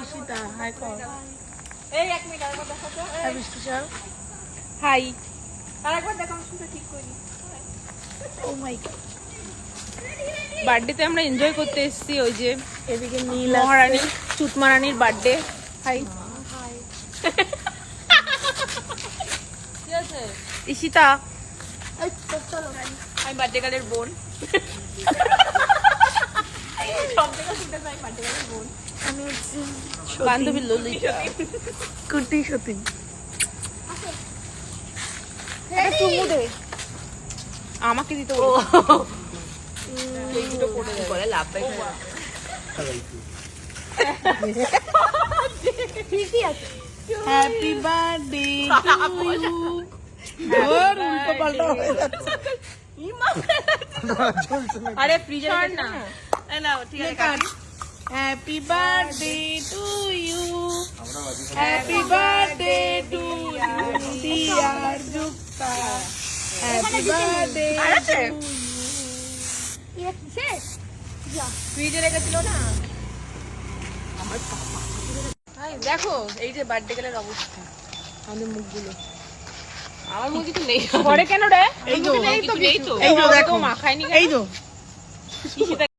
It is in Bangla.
ঈশিতা হাই কর। এই 1 মিনিট আরেকবার দেখো তো। হাই বৃষ্টি স্যার। হাই। আরেকবার দেখো আমি শুনতে ঠিক করি। ও মাই গড। বার্থডেতে আমরা এনজয় করতে এসেছি, ওই যে এদিকে নীল মহারানী চুতমারানির বার্থডে। High high. কি আছে? ঈশিতা এই চলো। আমি বার্থডে গার্লের বোন। সব থেকে শুনতে চাই বার্থডে গার্লের বোন। আমি হচ্ছে বান্ধবী ললিতা। কুটি সতীন। একটা চুমু দে। আমাকে দিতে বল। এই দুটো পড়ে যাবে। বলে লাভ পাই। ঠিকই আছে। Happy birthday to you. ওর উল্টো পাল্টা হয়ে যাচ্ছে। আরে ফ্রিজে না। নাও ঠিক আছে cut. Happy birthday to you. Happy birthday to you dear Yukta. Happy birthday to you. ফ্রিজে রেখেছিল না। দেখো এই যে বার্থডে গেলের অবস্থা, আমাদের মুখগুলো। আমার মুখ কিছু নেই ঘরে কেন রে? এই তো নেই তো এই তো দেখো মাখায়নি। এই তো